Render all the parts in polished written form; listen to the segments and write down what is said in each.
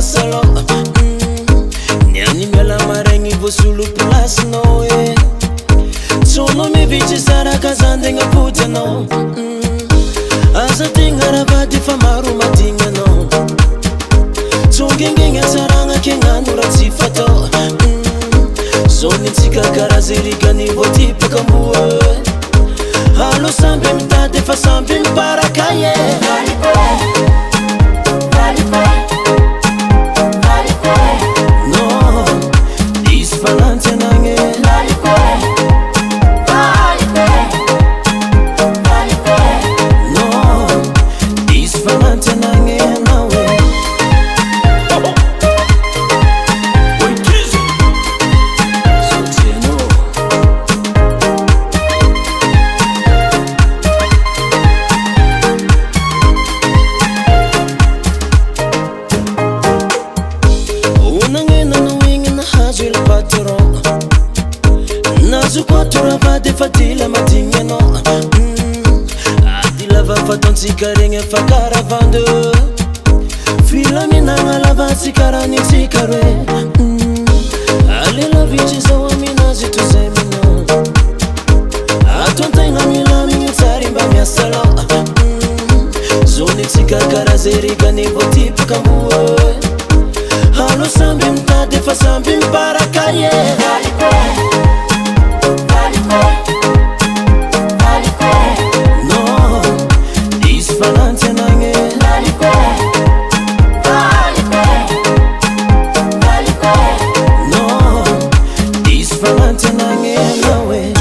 miasalo Niani miala maregny voasolo plasinao e Sono mivitsy saraka zandegna pojanao Aza tegna ravady fa maro madinanao Tsongengegna tsaragna kegnano raha tsy fatao Zonitsika karaha zerigany voatipaka amboa Allo samby mitady fa samby miparaka ye No, isy falantsy anagny No, isy falantsy anagny anao e Nazo quattro ravate fatila matigna Adi lava fatontsika regny fa caravande Filaminagna lavatsy karanitsika re Alela vitsy zao aminazy tozay minao Atoantegna milamigny tsary mba miasala Zonitsika karaha zerigany voatipaka amboa Allo samby mitady fa samby miparaka ye No, isy falantsy anagny No, isy falantsy anagny anao e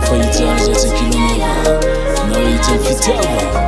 Fahita 10 km na hita fitiava